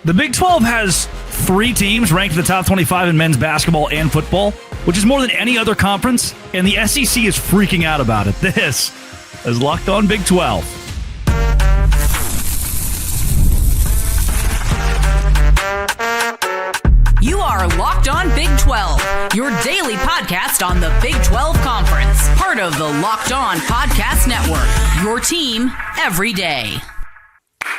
The Big 12 has 3 teams ranked in the top 25 in men's basketball and football, which is more than any other conference, and the SEC is freaking out about it. This is Locked On Big 12. You are Locked On Big 12, your daily podcast on the Big 12 Conference, part of the Locked On Podcast Network, your team every day.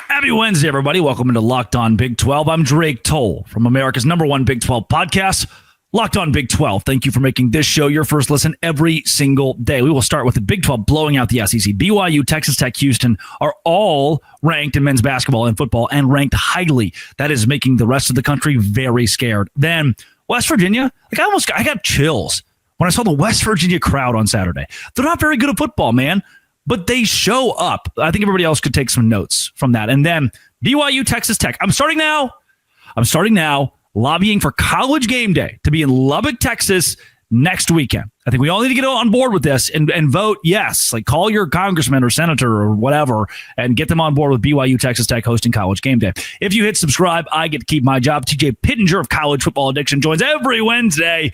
Happy Wednesday, everybody. Welcome into Locked On Big 12. I'm Drake Toll from America's #1 Big 12 podcast, Locked On Big 12. Thank you for making this show your first listen every single day. We will start with the Big 12 blowing out the SEC. BYU, Texas Tech, Houston are all ranked in men's basketball and football and ranked highly. That is making the rest of the country very scared. Then West Virginia, I got chills when I saw the West Virginia crowd on Saturday. They're not very good at football, man, but they show up. I think everybody else could take some notes from that. And then BYU, Texas Tech. I'm starting now lobbying for College Game Day to be in Lubbock, Texas next weekend. I think we all need to get on board with this and vote yes. Like, call your congressman or senator or whatever and get them on board with BYU, Texas Tech hosting College Game Day. If you hit subscribe, I get to keep my job. TJ Pittenger of College Football Addiction joins every Wednesday.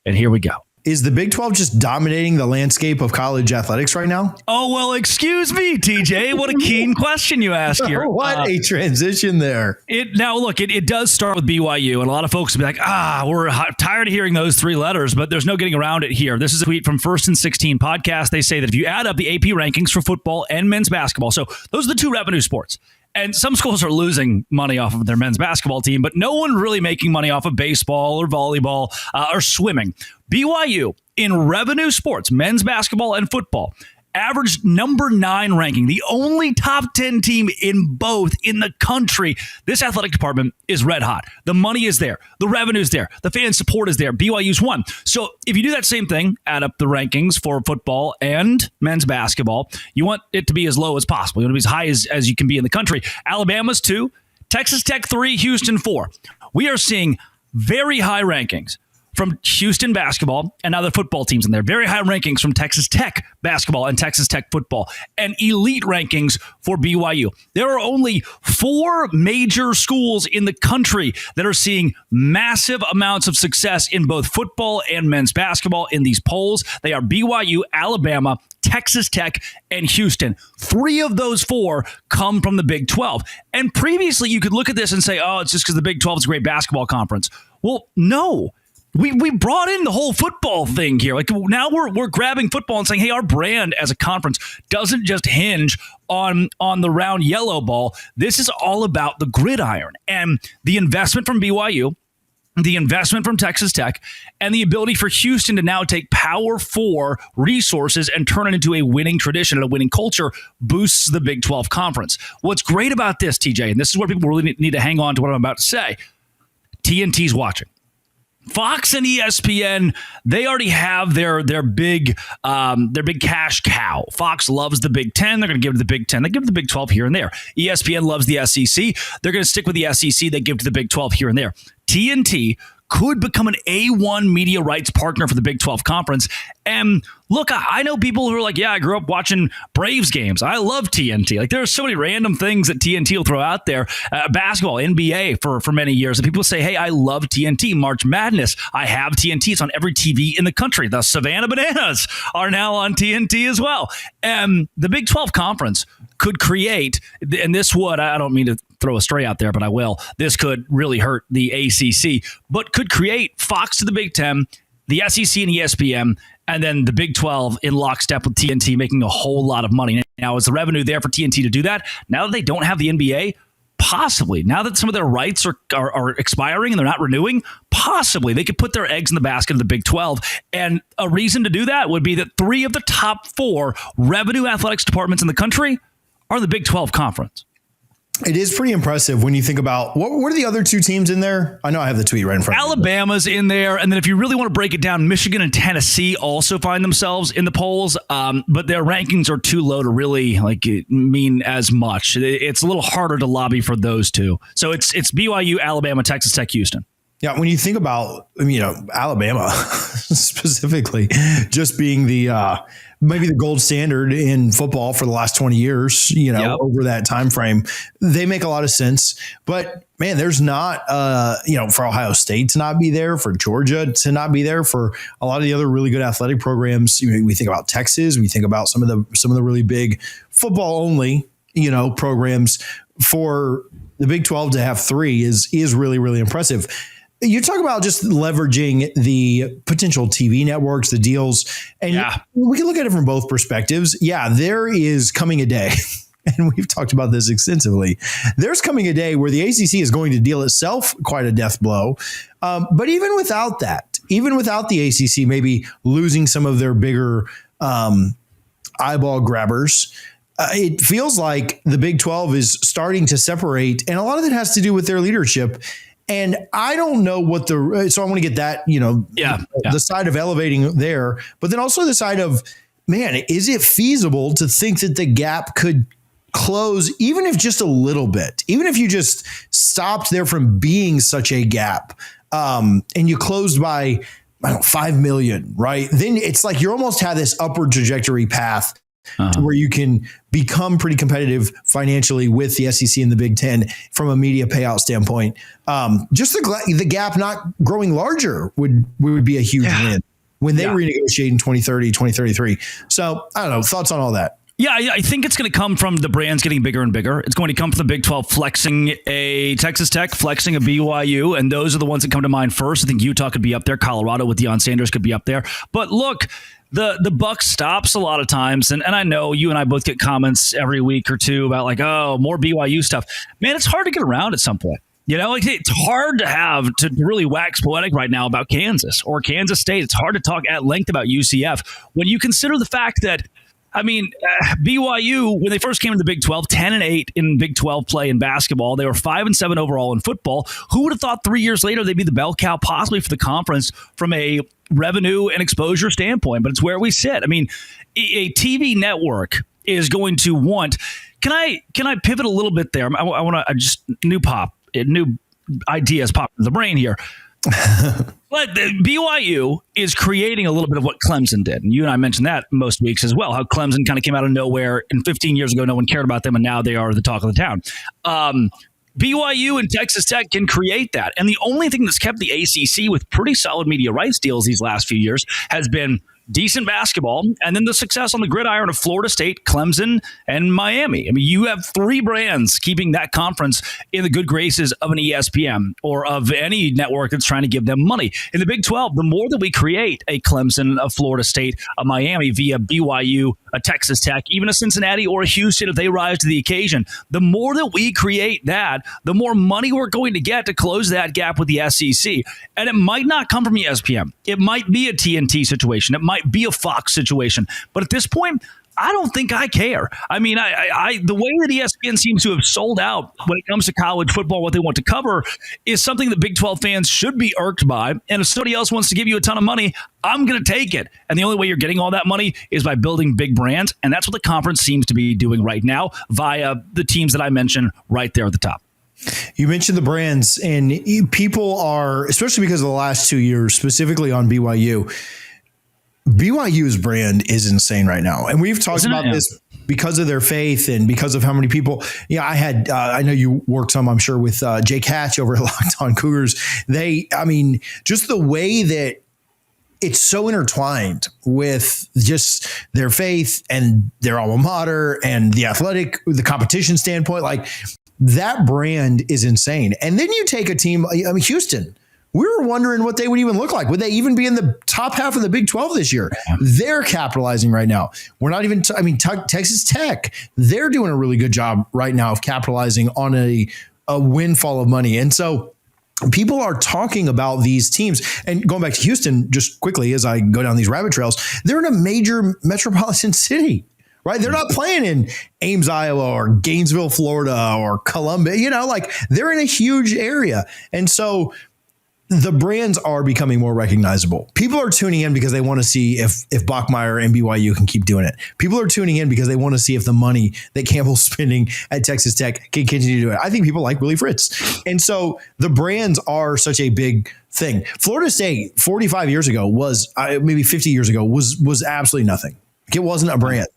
And here we go. Is the Big 12 just dominating the landscape of college athletics right now? Oh, well, excuse me, TJ. What a keen question you asked here. What a transition there. It does start with BYU, and a lot of folks will be like, we're tired of hearing those 3 letters, but there's no getting around it here. This is a tweet from First and 16 podcast. They say that if you add up the AP rankings for football and men's basketball, so those are the 2 revenue sports. And some schools are losing money off of their men's basketball team, but no one really making money off of baseball or volleyball or swimming. BYU in revenue sports, men's basketball and football, averaged number 9 ranking, the only top 10 team in both in the country. This athletic department is red hot. The money is there. The revenue is there. The fan support is there. BYU's won. So if you do that same thing, add up the rankings for football and men's basketball, you want it to be as low as possible. You want it to be as high as you can be in the country. Alabama's 2, Texas Tech 3, Houston 4. We are seeing very high rankings from Houston basketball and other football teams in there. Very high rankings from Texas Tech basketball and Texas Tech football, and elite rankings for BYU. There are only 4 major schools in the country that are seeing massive amounts of success in both football and men's basketball in these polls. They are BYU, Alabama, Texas Tech, and Houston. 3 of those 4 come from the Big 12. And previously, you could look at this and say, it's just because the Big 12 is a great basketball conference. Well, no. We brought in the whole football thing here. Like, now we're grabbing football and saying, hey, our brand as a conference doesn't just hinge on the round yellow ball. This is all about the gridiron and the investment from BYU, the investment from Texas Tech, and the ability for Houston to now take Power 4 resources and turn it into a winning tradition and a winning culture boosts the Big 12 conference. What's great about this, TJ, and this is where people really need to hang on to what I'm about to say, TNT's watching. Fox and ESPN, they already have their big cash cow. Fox loves the Big 10. They're going to give to the Big 10. They give to the Big 12 here and there. ESPN loves the SEC. They're going to stick with the SEC. They give to the Big 12 here and there. TNT could become an A1 media rights partner for the Big 12 conference. And look, I know people who are like, I grew up watching Braves games. I love TNT. Like, there are so many random things that TNT will throw out there. Basketball, NBA for many years. And people say, hey, I love TNT. March Madness, I have TNT. It's on every TV in the country. The Savannah Bananas are now on TNT as well. And the Big 12 conference could create, and this would, I don't mean to throw a stray out there, but I will. This could really hurt the ACC, but could create Fox to the Big 10, the SEC and ESPN, and then the Big 12 in lockstep with TNT making a whole lot of money. Now, is the revenue there for TNT to do that? Now that they don't have the NBA, possibly. Now that some of their rights are expiring and they're not renewing, possibly they could put their eggs in the basket of the Big 12. And a reason to do that would be that 3 of the top 4 revenue athletics departments in the country are the Big 12 conference. It is pretty impressive when you think about what are the other 2 teams in there? I know I have the tweet right in front of me. Alabama's in there. And then if you really want to break it down, Michigan and Tennessee also find themselves in the polls. But their rankings are too low to really mean as much. It's a little harder to lobby for those 2. So it's BYU, Alabama, Texas Tech, Houston. Yeah, when you think about, Alabama specifically just being the maybe the gold standard in football for the last 20 years, over that time frame. They make a lot of sense. But man, there's not, for Ohio State to not be there, for Georgia to not be there, for a lot of the other really good athletic programs. We think about Texas, we think about some of the really big football only, programs. For the Big 12 to have three is really, really impressive. You talk about just leveraging the potential TV networks, the deals, and we can look at it from both perspectives. Yeah, there is coming a day, and we've talked about this extensively. There's coming a day where the ACC is going to deal itself quite a death blow. But even without that, even without the ACC maybe losing some of their bigger eyeball grabbers, it feels like the Big 12 is starting to separate, and a lot of it has to do with their leadership. And I don't know so I want to get that, the side of elevating there, but then also the side of, man, is it feasible to think that the gap could close, even if just a little bit, even if you just stopped there from being such a gap, and you closed by, 5 million, right? Then it's like you almost have this upward trajectory path to where you can become pretty competitive financially with the SEC and the Big Ten from a media payout standpoint. Just the gap not growing larger would be a huge win when they renegotiate in 2030, 2033. So I don't know, thoughts on all that. Yeah, I think it's going to come from the brands getting bigger and bigger. It's going to come from the Big 12 flexing a Texas Tech, flexing a BYU, and those are the ones that come to mind first. I think Utah could be up there. Colorado with Deion Sanders could be up there. But look, the buck stops a lot of times, and I know you and I both get comments every week or two about like, oh, more BYU stuff. Man, it's hard to get around at some point. It's hard to really wax poetic right now about Kansas or Kansas State. It's hard to talk at length about UCF when you consider the fact that, BYU, when they first came to the Big 12, 10-8 in Big 12 play in basketball. They were 5-7 overall in football. Who would have thought 3 years later they'd be the bell cow possibly for the conference from a revenue and exposure standpoint? But it's where we sit. A TV network is going to want. Can I pivot a little bit there? I want to just new ideas pop in the brain here. But BYU is creating a little bit of what Clemson did. And you and I mentioned that most weeks as well, how Clemson kind of came out of nowhere, and 15 years ago, no one cared about them, and now they are the talk of the town. BYU and Texas Tech can create that. And the only thing that's kept the ACC with pretty solid media rights deals these last few years has been decent basketball, and then the success on the gridiron of Florida State, Clemson, and Miami. You have three brands keeping that conference in the good graces of an ESPN or of any network that's trying to give them money. In the Big 12, the more that we create a Clemson, a Florida State, a Miami via BYU, a Texas Tech, even a Cincinnati or a Houston, if they rise to the occasion, the more that we create that, the more money we're going to get to close that gap with the SEC. And it might not come from ESPN. It might be a TNT situation. It might be a Fox situation. But at this point, I don't think I care. The way that ESPN seems to have sold out when it comes to college football, what they want to cover, is something that Big 12 fans should be irked by. And if somebody else wants to give you a ton of money, I'm going to take it. And the only way you're getting all that money is by building big brands. And that's what the conference seems to be doing right now via the teams that I mentioned right there at the top. You mentioned the brands, and people are, especially because of the last 2 years, specifically on BYU's brand is insane right now. And we've talked about this because of their faith and because of how many people, I know you worked some, I'm sure, with Jake Hatch over at Locked On Cougars. Just the way that it's so intertwined with just their faith and their alma mater and the competition standpoint, like that brand is insane. And then you take a team, Houston. We were wondering what they would even look like. Would they even be in the top half of the Big 12 this year? They're capitalizing right now. We're not even, Texas Tech, they're doing a really good job right now of capitalizing on a windfall of money. And so people are talking about these teams. And going back to Houston, just quickly as I go down these rabbit trails, they're in a major metropolitan city. Right. They're not playing in Ames, Iowa or Gainesville, Florida or Columbia, they're in a huge area. And so the brands are becoming more recognizable. People are tuning in because they want to see if Bachmeier and BYU can keep doing it. People are tuning in because they want to see if the money that Campbell's spending at Texas Tech can continue to do it. I think people like Willie Fritz. And so the brands are such a big thing. Florida State 45 years ago was maybe 50 years ago was absolutely nothing. It wasn't a brand.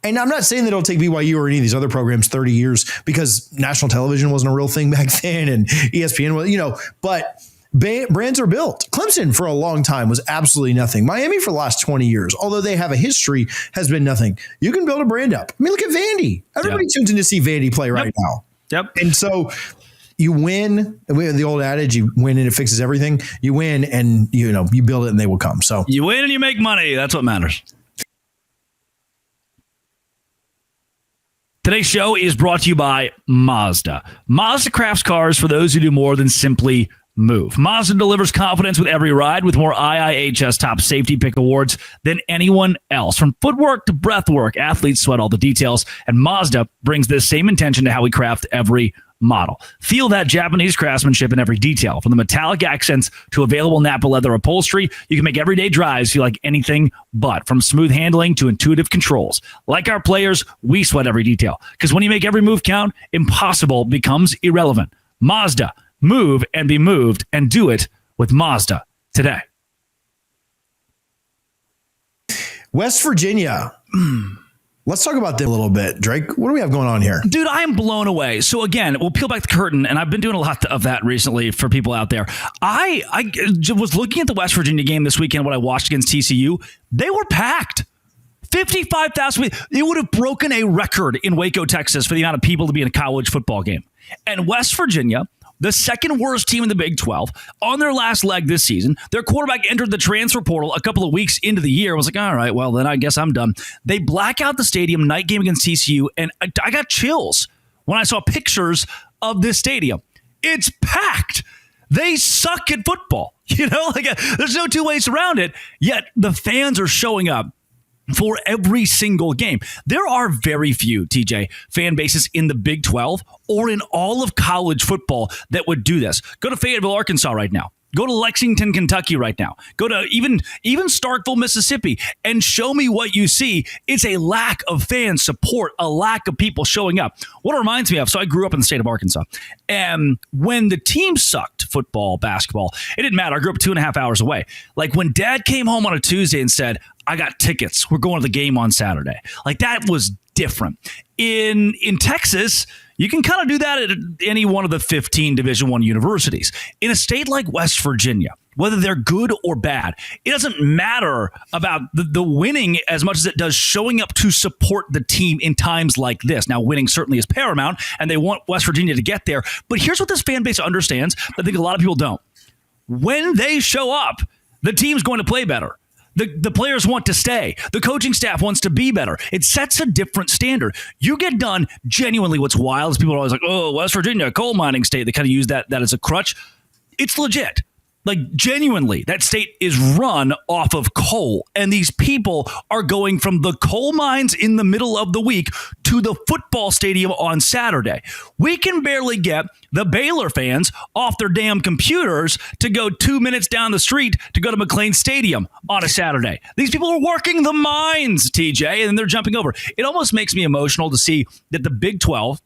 And I'm not saying that it'll take BYU or any of these other programs 30 years because national television wasn't a real thing back then and ESPN was, but brands are built. Clemson for a long time was absolutely nothing. Miami for the last 20 years, although they have a history, has been nothing. You can build a brand up. I mean, look at Vandy. Everybody tunes in to see Vandy play right now. Yep. And so you win. The old adage, you win and it fixes everything. You win and, you build it and they will come. So you win and you make money. That's what matters. Today's show is brought to you by Mazda. Mazda crafts cars for those who do more than simply move. Mazda delivers confidence with every ride with more IIHS top safety pick awards than anyone else. From footwork to breathwork, athletes sweat all the details, and Mazda brings this same intention to how we craft every model. Feel that Japanese craftsmanship in every detail. From the metallic accents to available Napa leather upholstery, you can make everyday drives feel like anything but. From smooth handling to intuitive controls. Like our players, we sweat every detail. Because when you make every move count, impossible becomes irrelevant. Mazda. Move and be moved, and do it with Mazda today. West Virginia. Let's talk about them a little bit. Drake, what do we have going on here? Dude, I am blown away. So again, we'll peel back the curtain, and I've been doing a lot of that recently for people out there. I was looking at the West Virginia game this weekend, what I watched against TCU. They were packed. 55,000. It would have broken a record in Waco, Texas for the amount of people to be in a college football game. And West Virginia, the second worst team in the Big 12, on their last leg this season. Their quarterback entered the transfer portal a couple of weeks into the year. I was like, all right, well, then I guess I'm done. They black out the stadium night game against TCU, and I got chills when I saw pictures of this stadium. It's packed. They suck at football. There's no two ways around it, yet the fans are showing up for every single game. There are very few, TJ, fan bases in the Big 12 or in all of college football that would do this. Go to Fayetteville, Arkansas right now. Go to Lexington, Kentucky right now. Go to even Starkville, Mississippi, and show me what you see. It's a lack of fan support, a lack of people showing up. What it reminds me of, so I grew up in the state of Arkansas, and when the team sucked, football, basketball, it didn't matter. I grew up 2.5 hours away. Like when Dad came home on a Tuesday and said, I got tickets. We're going to the game on Saturday. Like that was different. In Texas, you can kind of do that at any one of the 15 Division I universities. In a state like West Virginia, whether they're good or bad, it doesn't matter about the winning as much as it does showing up to support the team in times like this. Now, winning certainly is paramount, and they want West Virginia to get there. But here's what this fan base understands that I think a lot of people don't. When they show up, the team's going to play better. The players want to stay. The coaching staff wants to be better. It sets a different standard. You get done genuinely. What's wild is people are always like, oh, West Virginia, coal mining state. They kind of use that as a crutch. It's legit. Like genuinely, that state is run off of coal. And these people are going from the coal mines in the middle of the week to the football stadium on Saturday. We can barely get the Baylor fans off their damn computers to go 2 minutes down the street to go to McLean Stadium on a Saturday. These people are working the mines, TJ, and they're jumping over. It almost makes me emotional to see that the Big 12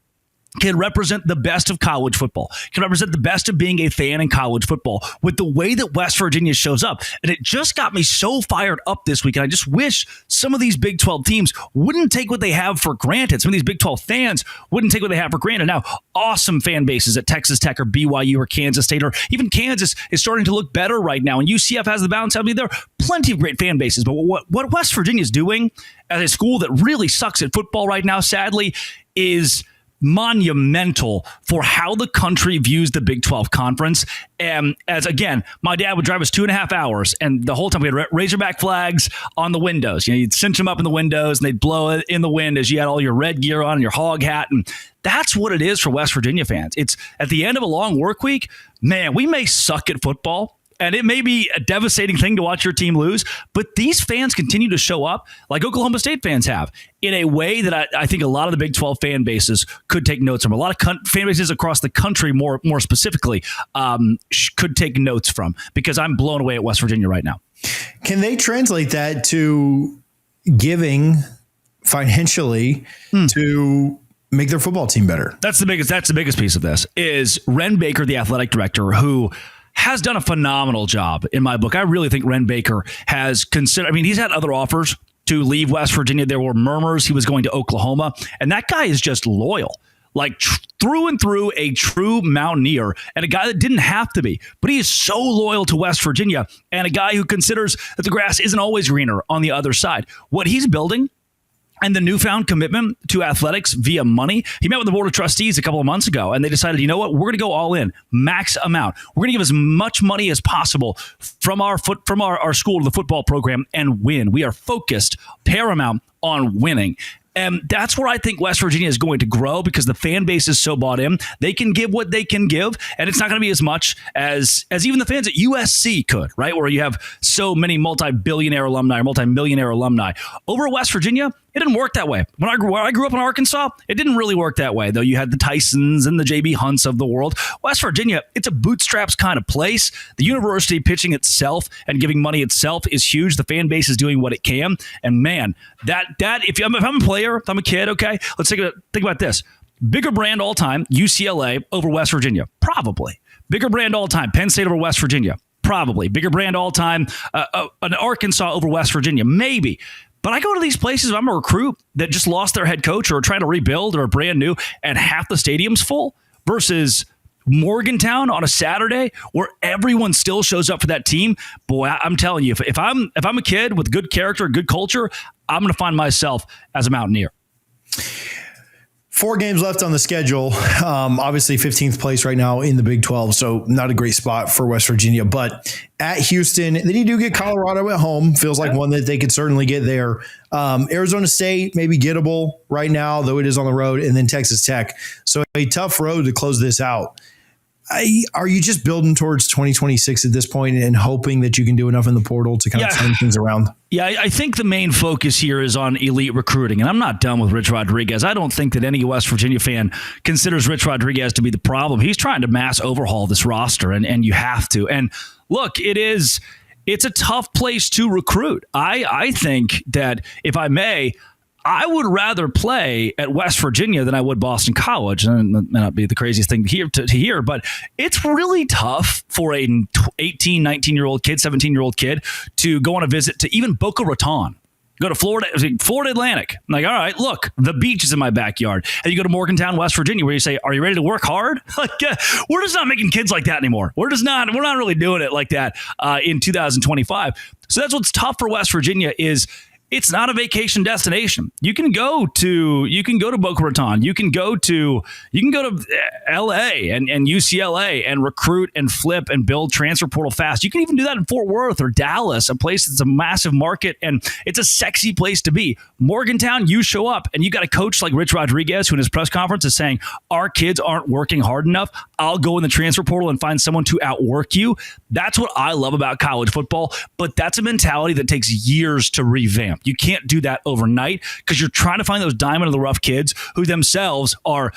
can represent the best of college football, can represent the best of being a fan in college football with the way that West Virginia shows up. And it just got me so fired up this week. And I just wish some of these Big 12 teams wouldn't take what they have for granted. Some of these Big 12 fans wouldn't take what they have for granted. Now, awesome fan bases at Texas Tech or BYU or Kansas State, or even Kansas is starting to look better right now. And UCF has the balance. I mean, there are plenty of great fan bases. But what West Virginia is doing as a school that really sucks at football right now, sadly, is monumental for how the country views the Big 12 conference. And as again, my dad would drive us 2.5 hours, and the whole time we had Razorback flags on the windows. You'd cinch them up in the windows, and they'd blow it in the wind as you had all your red gear on and your hog hat. And that's what it is for West Virginia fans. It's at the end of a long work week. Man, we may suck at football, and it may be a devastating thing to watch your team lose, but these fans continue to show up like Oklahoma State fans have in a way that I think a lot of the Big 12 fan bases could take notes from. A lot of fan bases across the country, more specifically, could take notes from, because I'm blown away at West Virginia right now. Can they translate that to giving financially to make their football team better? That's the biggest piece of this is Ren Baker, the athletic director, who has done a phenomenal job in my book. I really think Ren Baker has considered, he's had other offers to leave West Virginia. There were murmurs he was going to Oklahoma, and that guy is just loyal. Like through and through, a true Mountaineer, and a guy that didn't have to be, but he is so loyal to West Virginia, and a guy who considers that the grass isn't always greener on the other side. What he's building and the newfound commitment to athletics via money. He met with the board of trustees a couple of months ago, and they decided, you know what, we're going to go all in, max amount. We're going to give as much money as possible from our school to the football program and win. We are focused, paramount on winning. And that's where I think West Virginia is going to grow because the fan base is so bought in. They can give what they can give, and it's not going to be as much as even the fans at USC could, right? Where you have so many multi-billionaire alumni or multi-millionaire alumni. Over at West Virginia, it didn't work that way. When I grew up in Arkansas, it didn't really work that way, though you had the Tysons and the J.B. Hunts of the world. West Virginia, it's a bootstraps kind of place. The university pitching itself and giving money itself is huge. The fan base is doing what it can. And man, that if I'm a player, if I'm a kid, okay, let's think about this. Bigger brand all time, UCLA over West Virginia? Probably. Bigger brand all time, Penn State over West Virginia? Probably. Bigger brand all time, an Arkansas over West Virginia? Maybe. But I go to these places, if I'm a recruit that just lost their head coach or trying to rebuild or brand new, and half the stadium's full versus Morgantown on a Saturday where everyone still shows up for that team. Boy, I'm telling you, if I'm a kid with good character, good culture, I'm going to find myself as a Mountaineer. 4 games left on the schedule. Obviously 15th place right now in the Big 12. So not a great spot for West Virginia, but at Houston, then you do get Colorado at home. Feels like one that they could certainly get there. Arizona State, maybe gettable right now, though it is on the road, and then Texas Tech. So a tough road to close this out. Are you just building towards 2026 at this point and hoping that you can do enough in the portal to kind of turn things around? Yeah, I think the main focus here is on elite recruiting, and I'm not done with Rich Rodriguez. I don't think that any West Virginia fan considers Rich Rodriguez to be the problem. He's trying to mass overhaul this roster, and you have to. And look, it's a tough place to recruit. I think that, if I may, I would rather play at West Virginia than I would Boston College. And that may not be the craziest thing to hear, but it's really tough for an 18, 19-year-old kid, 17-year-old kid to go on a visit to even Boca Raton. Go to Florida Atlantic. I'm like, all right, look, the beach is in my backyard. And you go to Morgantown, West Virginia, where you say, are you ready to work hard? Like, we're just not making kids like that anymore. We're not really doing it like that in 2025. So that's what's tough for West Virginia is it's not a vacation destination. You can go to Boca Raton. You can go to LA and UCLA and recruit and flip and build transfer portal fast. You can even do that in Fort Worth or Dallas, a place that's a massive market and it's a sexy place to be. Morgantown, you show up and you got a coach like Rich Rodriguez, who in his press conference is saying, our kids aren't working hard enough. I'll go in the transfer portal and find someone to outwork you. That's what I love about college football, but that's a mentality that takes years to revamp. You can't do that overnight because you're trying to find those diamond in the rough kids who themselves are,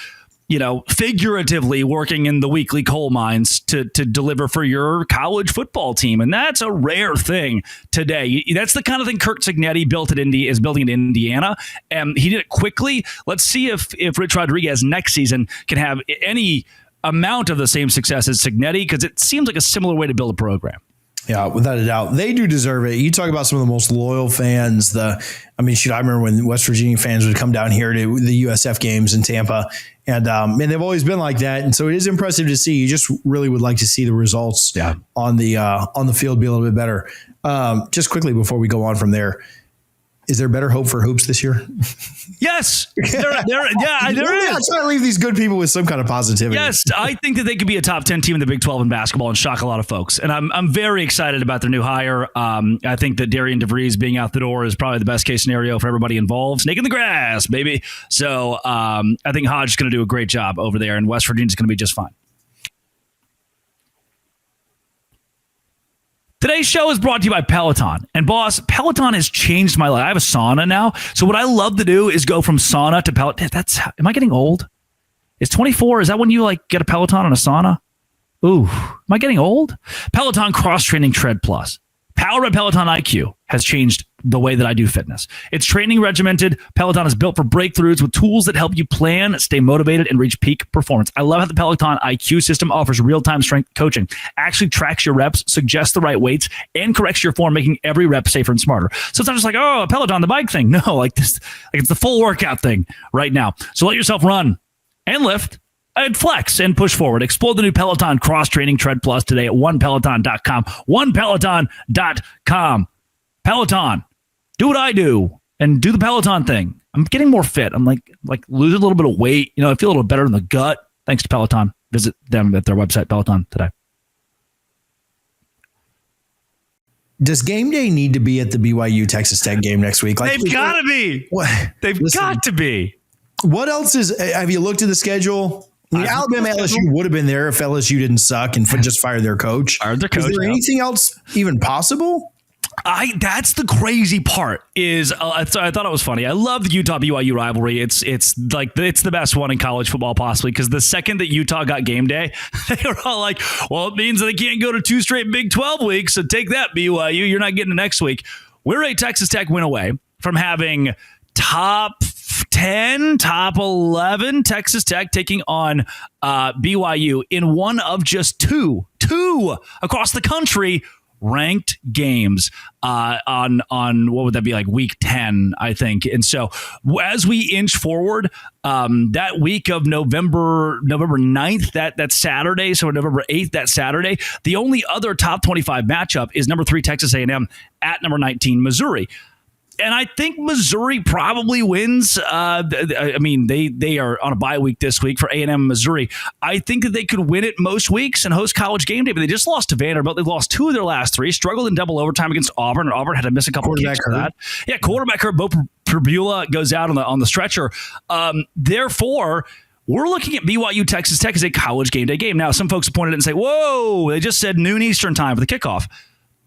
figuratively working in the weekly coal mines to deliver for your college football team. And that's a rare thing today. That's the kind of thing Kirk Cignetti is building in Indiana. And he did it quickly. Let's see if Rich Rodriguez next season can have any amount of the same success as Cignetti, because it seems like a similar way to build a program. Yeah, without a doubt. They do deserve it. You talk about some of the most loyal fans. I remember when West Virginia fans would come down here to the USF games in Tampa. And they've always been like that. And so it is impressive to see. You just really would like to see the results on the field be a little bit better. Just quickly before we go on from there, is there better hope for hoops this year? Yes. There is. Try to leave these good people with some kind of positivity. Yes, I think that they could be a top 10 team in the Big 12 in basketball and shock a lot of folks. And I'm very excited about their new hire. I think that Darian DeVries being out the door is probably the best case scenario for everybody involved. Snake in the grass, baby. So I think Hodge is going to do a great job over there, and West Virginia is going to be just fine. Today's show is brought to you by Peloton. And boss, Peloton has changed my life. I have a sauna now. So what I love to do is go from sauna to Peloton. Am I getting old? Is 24? Is that when you get a Peloton and a sauna? Ooh, am I getting old? Peloton Cross Training Tread Plus. Powered by Peloton IQ has changed the way that I do fitness. It's training regimented. Peloton is built for breakthroughs with tools that help you plan, stay motivated, and reach peak performance. I love how the Peloton IQ system offers real-time strength coaching, actually tracks your reps, suggests the right weights, and corrects your form, making every rep safer and smarter. So it's not just like, oh, a Peloton, the bike thing. No, like this, like it's the full workout thing right now. So let yourself run and lift and flex and push forward. Explore the new Peloton Cross Training Tread Plus today at onepeloton.com. Onepeloton.com. Peloton. Do what I do and do the Peloton thing. I'm getting more fit. I'm like losing a little bit of weight. I feel a little better in the gut thanks to Peloton. Visit them at their website, Peloton, today. Does game day need to be at the BYU Texas Tech game next week? They've got to be. What? Got to be. What else have you looked at the schedule? Alabama LSU would have been there if LSU didn't suck and just fired their coach. Is there anything else even possible? That's the crazy part is I thought it was funny. I love the Utah BYU rivalry. It's the best one in college football possibly, because the second that Utah got game day, they were all like, well, it means they can't go to 2 straight Big 12 weeks. So take that, BYU. You're not getting it next week. We're a Texas Tech win away from having top 10, top 11 Texas Tech taking on BYU in one of just two across the country ranked games on what would that be, like week 10, I think. And so as we inch forward, that week of November 9th, that Saturday, so November 8th, that Saturday, the only other top 25 matchup is number 3 Texas A&M at number 19 Missouri. And I think Missouri probably wins. They are on a bye week this week for A&M Missouri. I think that they could win it most weeks and host College game day, but they just lost to Vanderbilt. They've lost 2 of their last 3, struggled in double overtime against Auburn, and Auburn had to miss a couple of kicks for that. Yeah, quarterback hurt. Bo Pribula goes out on the stretcher. Therefore, we're looking at BYU Texas Tech as a College game day game. Now, some folks have pointed it and say, whoa, they just said noon Eastern time for the kickoff.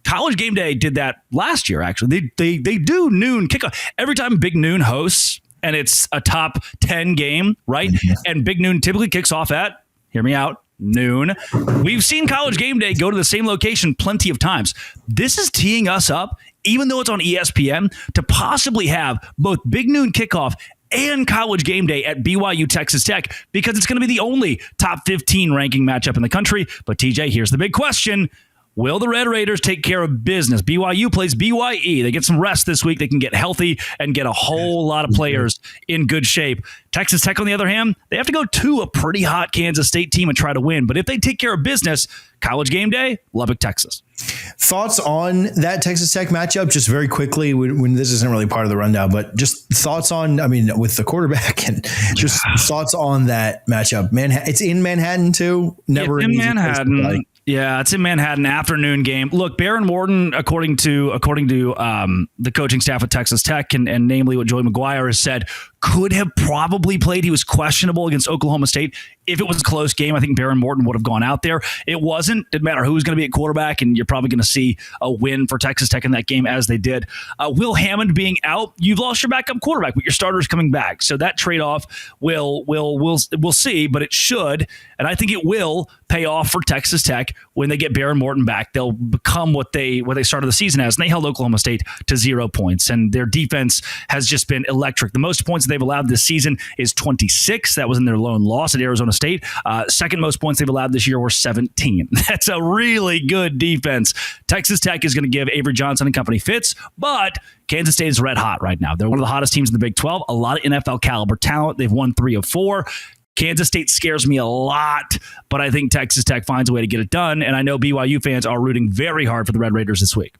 College game day did that last year, actually. They do noon kickoff. Every time Big Noon hosts, and it's a top 10 game, right? Mm-hmm. And Big Noon typically kicks off at, hear me out, noon. We've seen College game day go to the same location plenty of times. This is teeing us up, even though it's on ESPN, to possibly have both Big Noon kickoff and College game day at BYU Texas Tech, because it's going to be the only top 15 ranking matchup in the country. But TJ, here's the big question. Will the Red Raiders take care of business? BYU plays BYE. They get some rest this week. They can get healthy and get a whole lot of players in good shape. Texas Tech, on the other hand, they have to go to a pretty hot Kansas State team and try to win. But if they take care of business, College game day, Lubbock, Texas. Thoughts on that Texas Tech matchup, just very quickly, when this isn't really part of the rundown, but just thoughts on, with the quarterback and just thoughts on that matchup. It's in Manhattan too. Never in Manhattan. Yeah, it's in Manhattan, afternoon game. Look, Baron Morton, according to the coaching staff at Texas Tech, and namely what Joey McGuire has said, could have probably played. He was questionable against Oklahoma State. If it was a close game, I think Baron Morton would have gone out there. It wasn't. Didn't matter who was going to be at quarterback, and you're probably going to see a win for Texas Tech in that game, as they did. Will Hammond being out, you've lost your backup quarterback, but your starter's coming back. So that trade-off we'll see, but it should, and I think it will pay off for Texas Tech when they get Baron Morton back. They'll become what they started the season as, and they held Oklahoma State to 0 points, and their defense has just been electric. The most points they've allowed this season is 26. That was in their lone loss at Arizona State. Second most points they've allowed this year were 17. That's a really good defense. Texas Tech is going to give Avery Johnson and company fits, but Kansas State is red hot right now. They're one of the hottest teams in the Big 12. A lot of NFL caliber talent. They've won 3 of 4. Kansas State scares me a lot, but I think Texas Tech finds a way to get it done, and I know BYU fans are rooting very hard for the Red Raiders this week.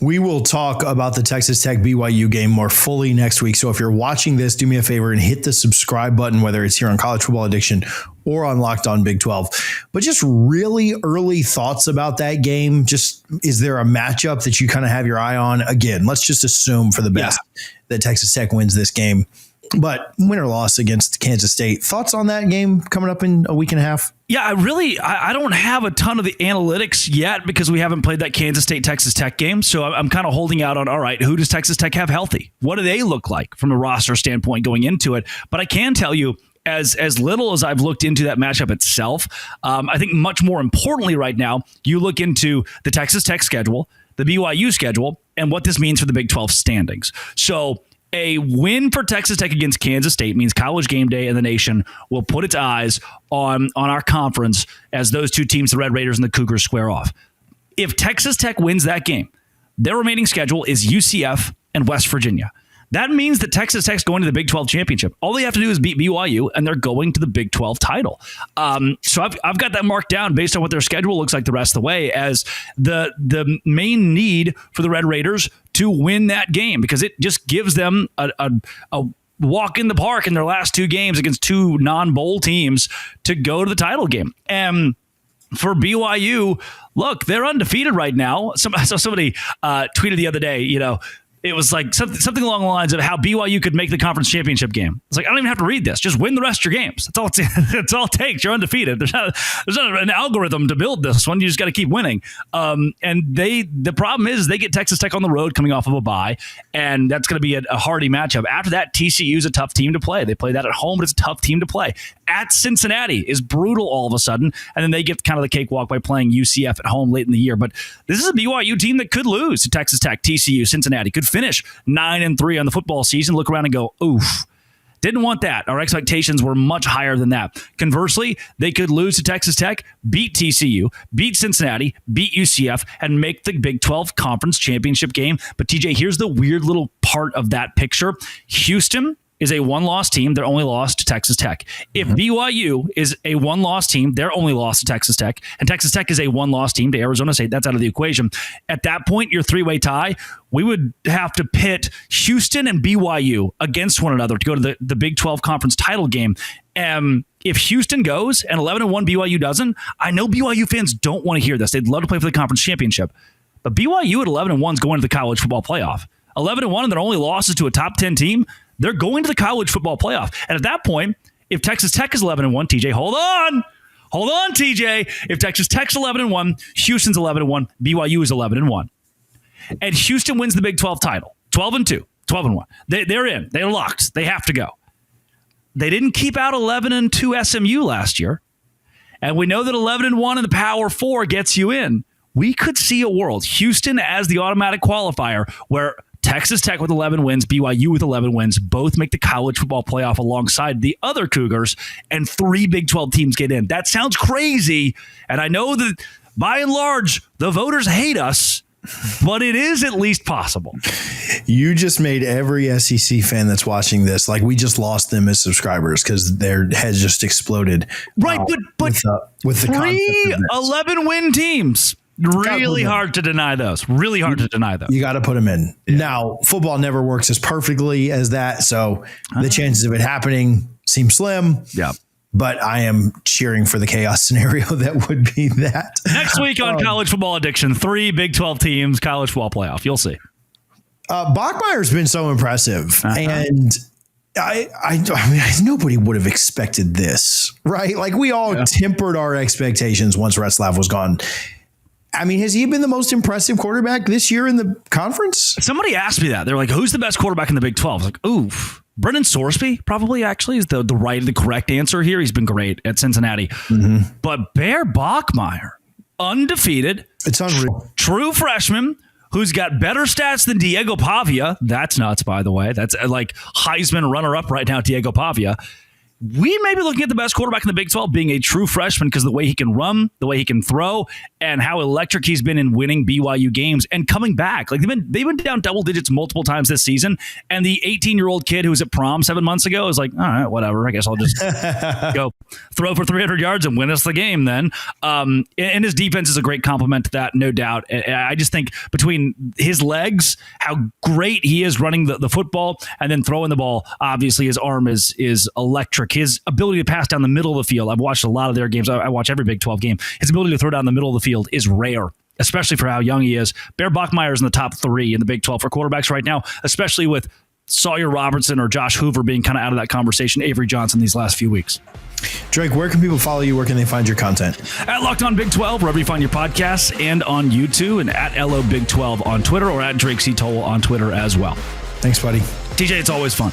We will talk about the Texas Tech BYU game more fully next week. So if you're watching this, do me a favor and hit the subscribe button, whether it's here on College Football Addiction or on Locked On Big 12. But just really early thoughts about that game. Just, is there a matchup that you kind of have your eye on? Again, let's just assume for the best that Texas Tech wins this game. But win or loss against Kansas State. Thoughts on that game coming up in a week and a half? Yeah, I don't have a ton of the analytics yet because we haven't played that Kansas State-Texas Tech game. So I'm kind of holding out on, all right, who does Texas Tech have healthy? What do they look like from a roster standpoint going into it? But I can tell you, as little as I've looked into that matchup itself, I think much more importantly right now, you look into the Texas Tech schedule. the BYU schedule and what this means for the Big 12 standings. So a win for Texas Tech against Kansas State means College Game Day and the nation will put its eyes on our conference as those two teams, the Red Raiders and the Cougars, square off. If Texas Tech wins that game, their remaining schedule is UCF and West Virginia. That means that Texas Tech's going to the Big 12 championship. All they have to do is beat BYU, and they're going to the Big 12 title. So I've got that marked down based on what their schedule looks like the rest of the way as the main need for the Red Raiders to win that game, because it just gives them a walk in the park in their last two games against two non-bowl teams to go to the title game. And for BYU, look, they're undefeated right now. Somebody tweeted the other day, it was like something along the lines of how BYU could make the conference championship game. It's like, I don't even have to read this. Just win the rest of your games. That's all it takes. You're undefeated. There's not an algorithm to build this one. You just got to keep winning. And the problem is they get Texas Tech on the road coming off of a bye, and that's going to be a hardy matchup. After that, TCU is a tough team to play. They play that at home, but it's a tough team to play. At Cincinnati is brutal all of a sudden, and then they get kind of the cakewalk by playing UCF at home late in the year. But this is a BYU team that could lose to Texas Tech, TCU, Cincinnati, could finish 9-3 on the football season, look around and go, oof. Didn't want that. Our expectations were much higher than that. Conversely, they could lose to Texas Tech, beat TCU, beat Cincinnati, beat UCF, and make the Big 12 Conference Championship game. But TJ, here's the weird little part of that picture. Houston is a one-loss team. They're only lost to Texas Tech. If BYU is a one-loss team, they're only lost to Texas Tech, and Texas Tech is a one-loss team to Arizona State. That's out of the equation. At that point, your three-way tie, we would have to pit Houston and BYU against one another to go to the Big 12 Conference title game. If Houston goes and 11-1 BYU doesn't, I know BYU fans don't want to hear this. They'd love to play for the conference championship. But BYU at 11-1 is going to the college football playoff. 11-1 and their only losses to a top 10 team, they're going to the college football playoff. And at that point, if Texas Tech is 11-1, TJ, hold on, TJ. If Texas Tech's 11-1, Houston's 11-1, BYU is 11-1. And Houston wins the Big 12 title, 12-2, 12-1. They're in. They're locked. They have to go. They didn't keep out 11-2 SMU last year. And we know that 11-1 in the Power 4 gets you in. We could see a world, Houston as the automatic qualifier, where Texas Tech with 11 wins, BYU with 11 wins, both make the college football playoff alongside the other Cougars, and 3 Big 12 teams get in. That sounds crazy, and I know that by and large, the voters hate us, but it is at least possible. You just made every SEC fan that's watching this, like we just lost them as subscribers because their heads just exploded. Right, but with the 3 11-win teams. Really hard to deny those. Really hard to deny those. You got to put them in. Yeah. Now, football never works as perfectly as that, so the chances of it happening seem slim. Yeah. But I am cheering for the chaos scenario that would be that. Next week on College Football Addiction, 3 Big 12 teams, college football playoff. You'll see. Bachmeier's been so impressive. And I mean, nobody would have expected this, right? Like we all tempered our expectations once Retzlaff was gone. I mean, has he been the most impressive quarterback this year in the conference? Somebody asked me that. They're like, who's the best quarterback in the Big 12? I was like, oof. Brendan Sorsby probably actually is the correct answer here. He's been great at Cincinnati. Mm-hmm. But Bear Bachmeier, undefeated. It's unreal. True freshman who's got better stats than Diego Pavia. That's nuts, by the way. That's like Heisman runner-up right now, Diego Pavia. We may be looking at the best quarterback in the Big 12 being a true freshman because of the way he can run, the way he can throw, and how electric he's been in winning BYU games and coming back. Like they've been down double digits multiple times this season, and the 18-year-old kid who was at prom 7 months ago is like, all right, whatever. I guess I'll just go throw for 300 yards and win us the game then. And his defense is a great complement to that, no doubt. I just think between his legs, how great he is running the football, and then throwing the ball, obviously his arm is electric. His ability to pass down the middle of the field. I've watched a lot of their games. I watch every Big 12 game. His ability to throw down the middle of the field is rare, especially for how young he is. Bear Bachmeier is in the top 3 in the Big 12 for quarterbacks right now, especially with Sawyer Robertson or Josh Hoover being kind of out of that conversation, Avery Johnson these last few weeks. Drake, where can people follow you? Where can they find your content? At Locked On Big 12, wherever you find your podcasts, and on YouTube, and at LO Big 12 on Twitter, or at Drake C. Toll on Twitter as well. Thanks, buddy. TJ, it's always fun.